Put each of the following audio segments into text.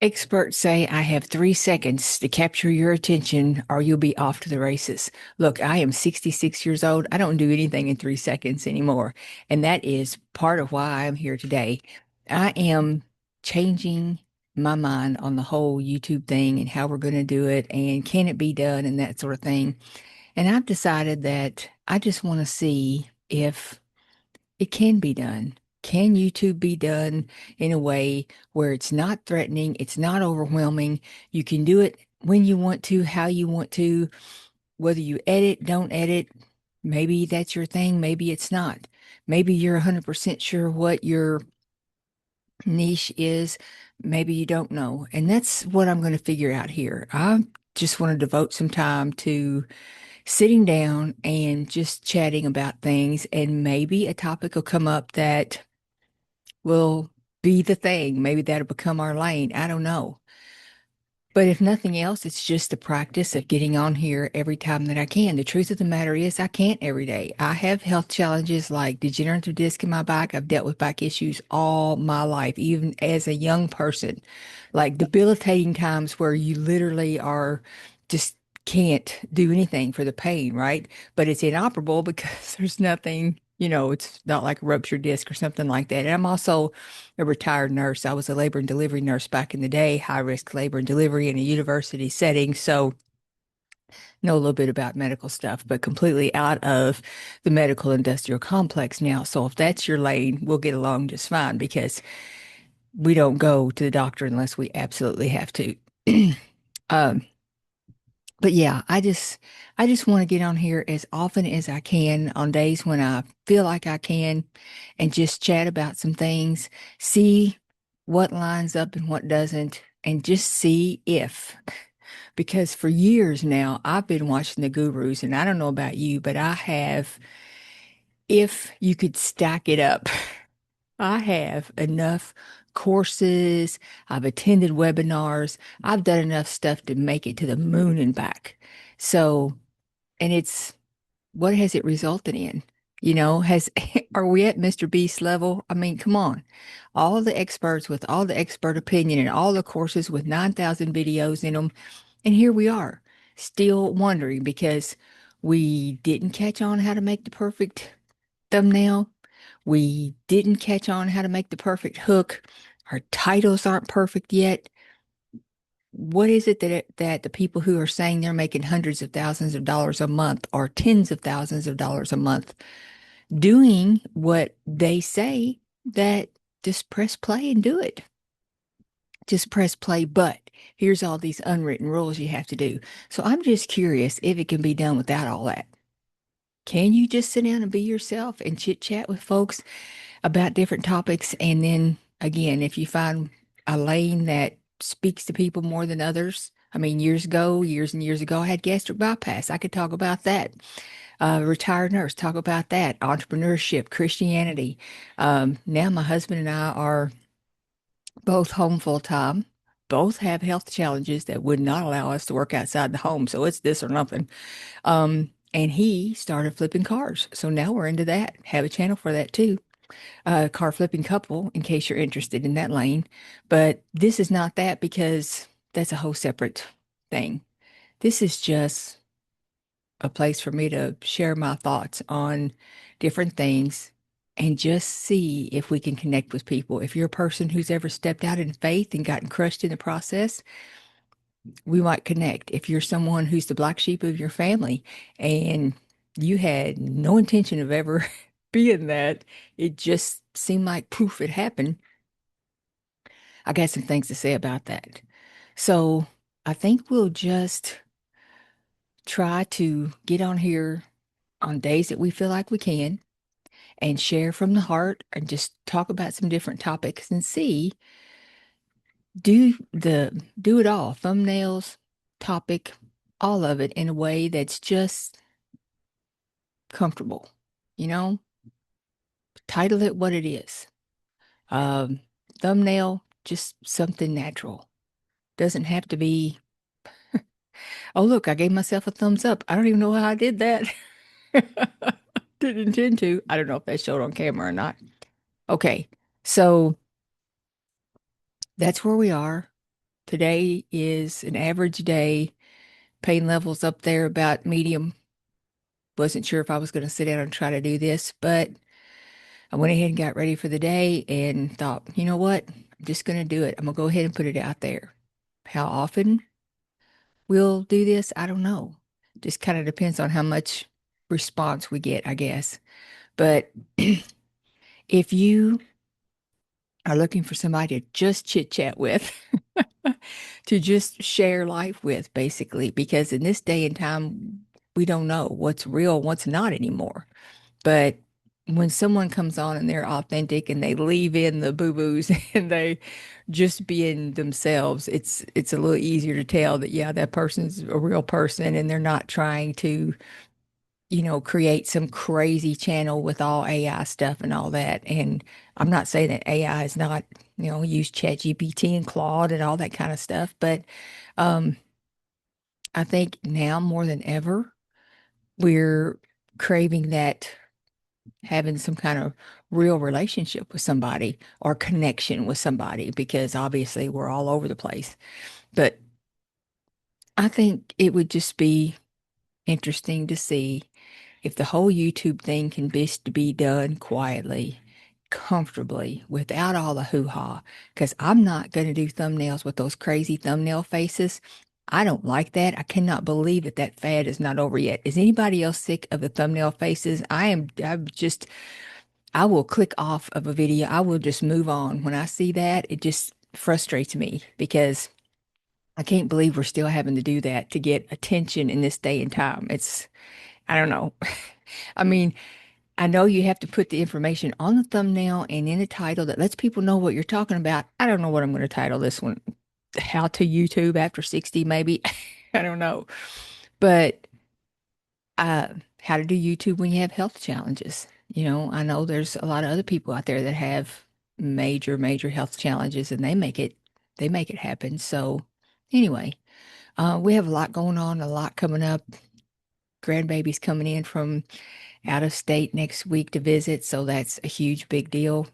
Experts say I have 3 seconds to capture your attention or you'll be off to the races. Look, I am 66 years old. I don't do anything in 3 seconds anymore. And that is part of why I'm here today. I am changing my mind on the whole YouTube thing and how we're going to do it and can it be done and that sort of thing. And I've decided that I just want to see if it can be done. Can YouTube be done in a way where it's not threatening, it's not overwhelming? You can do it when you want to, how you want to, whether you edit, don't edit. Maybe that's your thing, maybe it's not. Maybe you're 100% sure what your niche is, maybe you don't know. And that's what I'm going to figure out here. I just want to devote some time to sitting down and just chatting about things, and maybe a topic will come up that will be the thing. Maybe that'll become our lane. I don't know. But if nothing else, it's just the practice of getting on here every time that I can. The truth of the matter is, I can't every day. I have health challenges like degenerative disc in my back. I've dealt with back issues all my life, even as a young person, like debilitating times where you literally are just can't do anything for the pain, right? But it's inoperable because there's nothing, it's not like a ruptured disc or something like that. And I'm also a retired nurse. I was a labor and delivery nurse back in the day, high risk labor and delivery in a university setting. So know a little bit about medical stuff, but completely out of the medical industrial complex now. So if that's your lane, we'll get along just fine because we don't go to the doctor unless we absolutely have to. um, but yeah, I just want to get on here as often as I can on days when I feel like I can and just chat about some things, see what lines up and what doesn't, and just see if. Because for years now, I've been watching the gurus, and I don't know about you, but I have, if you could stack it up, I have enough courses, I've attended webinars, I've done enough stuff to make it to the moon and back. So, and it's what has it resulted in? Has are we at Mr. Beast level? I mean, come on. All the experts with all the expert opinion and all the courses with 9,000 videos in them. And here we are, still wondering because we didn't catch on how to make the perfect thumbnail. We didn't catch on how to make the perfect hook. Our titles aren't perfect yet. What is it that the people who are saying they're making hundreds of thousands of dollars a month or tens of thousands of dollars a month doing what they say that just press play and do it? Just press play, but here's all these unwritten rules you have to do. So I'm just curious if it can be done without all that. Can you just sit down and be yourself and chit chat with folks about different topics? And then again, if you find a lane that speaks to people more than others, I mean, years and years ago, I had gastric bypass. I could talk about that. Retired nurse, talk about that. Entrepreneurship, Christianity. Now my husband and I are both home full time. Both have health challenges that would not allow us to work outside the home. So it's this or nothing. And he started flipping cars. So now we're into that. Have a channel for that too. Car flipping couple, in case you're interested in that lane. But this is not that because that's a whole separate thing. This is just a place for me to share my thoughts on different things and just see if we can connect with people. If you're a person who's ever stepped out in faith and gotten crushed in the process, we might connect. If you're someone who's the black sheep of your family and you had no intention of ever being that, it just seemed like poof, it happened. I got some things to say about that. So I think we'll just try to get on here on days that we feel like we can and share from the heart and just talk about some different topics and see do it all, thumbnails, topic, all of it in a way that's just comfortable. You know, title it what it is. Um, Thumbnail, just something natural. Doesn't have to be, oh, look, I gave myself a thumbs up. I don't even know how I did that. Didn't intend to. I don't know if that showed on camera or not. Okay, so that's where we are. Today is an average day. Pain levels up there about medium. Wasn't sure if I was going to sit down and try to do this, but I went ahead and got ready for the day and thought, you know what? I'm just going to do it. I'm going to go ahead and put it out there. How often we'll do this, I don't know. Just kind of depends on how much response we get, I guess. But if you are looking for somebody to just chit chat with, to just share life with, basically, because in this day and time, we don't know what's real, what's not anymore. But when someone comes on and they're authentic and they leave in the boo-boos and they just being themselves, it's a little easier to tell that yeah, that person's a real person and they're not trying to, create some crazy channel with all AI stuff and all that. And I'm not saying that AI is not, use ChatGPT and Claude and all that kind of stuff, but um I think now more than ever, we're craving that having some kind of real relationship with somebody or connection with somebody because obviously we're all over the place. But I think it would just be interesting to see if the whole YouTube thing can best be done quietly, comfortably, without all the hoo-ha. Because I'm not going to do thumbnails with those crazy thumbnail faces. I don't like that. I cannot believe that that fad is not over yet. Is anybody else sick of the thumbnail faces? I will click off of a video. I will just move on. When I see that, it just frustrates me because I can't believe we're still having to do that to get attention in this day and time. I don't know. I mean, I know you have to put the information on the thumbnail and in the title that lets people know what you're talking about. I don't know what I'm going to title this one. How to YouTube after 60, maybe. I don't know. But uh, how to do YouTube when you have health challenges. I know there's a lot of other people out there that have major, major health challenges and they make it happen. So anyway, we have a lot going on, a lot coming up. Grandbaby's coming in from out of state next week to visit, so that's a huge big deal.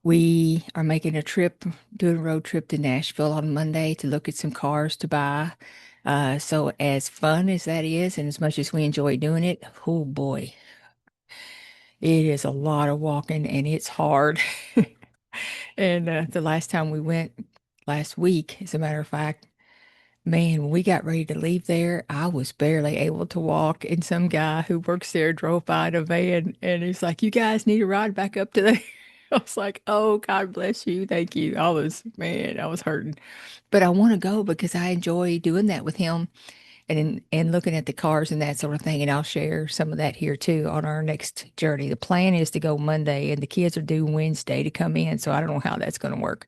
We are making a trip, doing a road trip to Nashville on Monday to look at some cars to buy. So as fun as that is, and as much as we enjoy doing it, oh boy, it is a lot of walking and it's hard. And the last time we went last week, as a matter of fact, man, when we got ready to leave there, I was barely able to walk. And some guy who works there drove by in a van and he's like, "You guys need a ride back up to the." I was like, "Oh, God bless you. Thank you." Man, I was hurting. But I want to go because I enjoy doing that with him and looking at the cars and that sort of thing. And I'll share some of that here too on our next journey. The plan is to go Monday and the kids are due Wednesday to come in. So I don't know how that's going to work.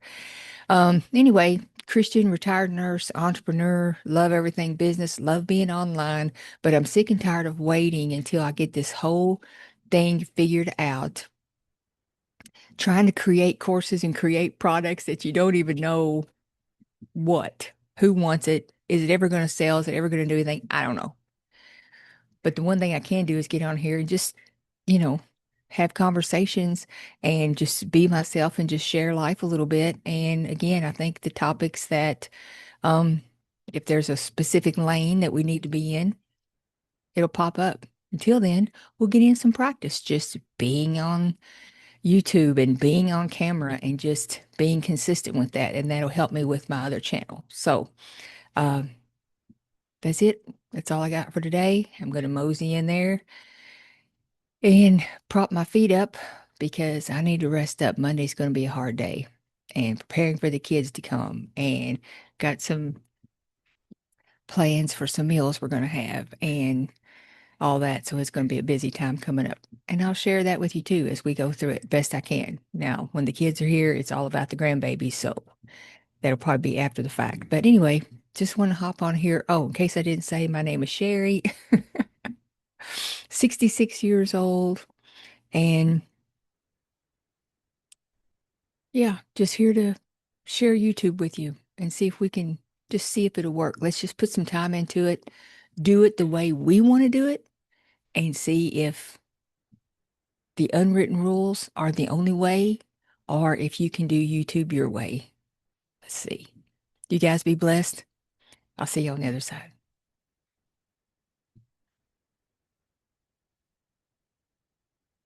Anyway, Christian, retired nurse, entrepreneur, love everything business, love being online, but I'm sick and tired of waiting until I get this whole thing figured out. Trying to create courses and create products that you don't even know who wants it. Is it ever going to sell? Is it ever going to do anything? I don't know. But the one thing I can do is get on here and just, you know, have conversations and just be myself and just share life a little bit. And again, I think the topics that Um, if there's a specific lane that we need to be in, it'll pop up. Until then, we'll get in some practice just being on YouTube and being on camera and just being consistent with that. And that'll help me with my other channel. So, uh, that's it. That's all I got for today. I'm going to mosey in there and prop my feet up because I need to rest up. Monday's going to be a hard day and preparing for the kids to come and got some plans for some meals we're going to have and all that. So it's going to be a busy time coming up. And I'll share that with you too as we go through it best I can. Now, when the kids are here, it's all about the grandbaby. So that'll probably be after the fact. But anyway, just want to hop on here. Oh, in case I didn't say, my name is Sherry, 66 years old. And yeah, just here to share YouTube with you and see if we can just see if it'll work. Let's just put some time into it, do it the way we want to do it, and see if the unwritten rules are the only way or if you can do YouTube your way. Let's see. You guys be blessed. I'll see you on the other side.